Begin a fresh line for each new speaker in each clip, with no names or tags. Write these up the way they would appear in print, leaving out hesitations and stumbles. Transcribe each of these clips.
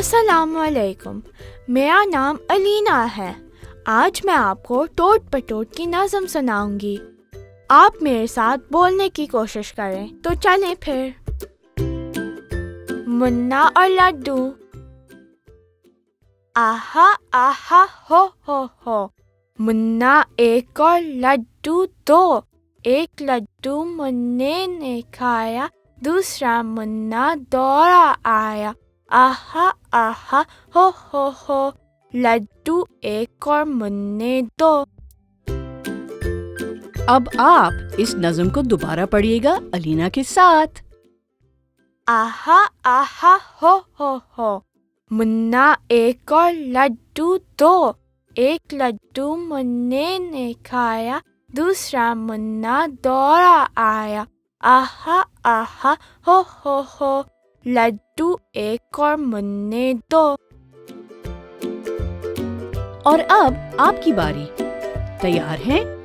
अस्सलामुअलैकुम। मेरा नाम अलीना है। आज मैं आपको टोट पटोट की नज़म सुनाऊंगी। आप मेरे साथ बोलने की कोशिश करें तो चलें फिर। मुन्ना और लड्डू। आहा आहा हो। मुन्ना एक और लड्डू दो। एक लड्डू मुन्ने ने खाया, दूसरा मुन्ना दौड़ा आया। आहा आहा हो, लड्डू एक और मुन्ने दो।
अब आप इस नज़म को दोबारा पढ़िएगा अलीना के साथ।
आहा आहा हो, मुन्ना एक और लड्डू दो। एक लड्डू मुन्ने ने खाया, दूसरा मुन्ना दौड़ा आया। आहा आहा हो, लड्डू एक और मुन्ने दो।
और अब आपकी बारी। तैयार हैं?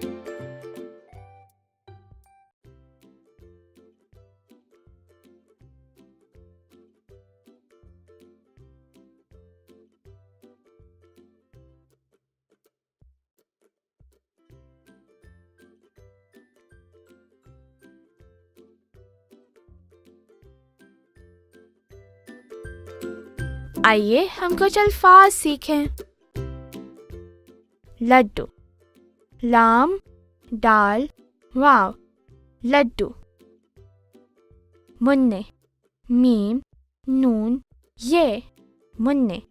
आइए हम कुछ अल्फाज सीखें। लड्डू, लाम डाल वाव, लड्डू। मुन्ने, मीम नून ये, मुन्ने।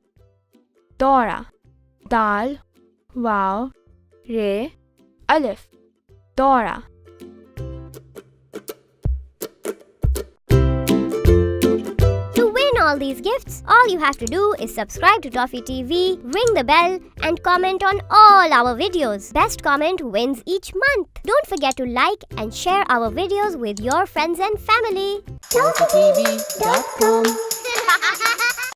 दौड़ा, दाल वाव रे अलिफ, दौड़ा।
All these gifts, all you have to do is subscribe to Toffee TV, ring the bell and comment on all our videos. Best comment wins each month. Don't forget to like and share our videos with your friends and family. ToffeeTV.com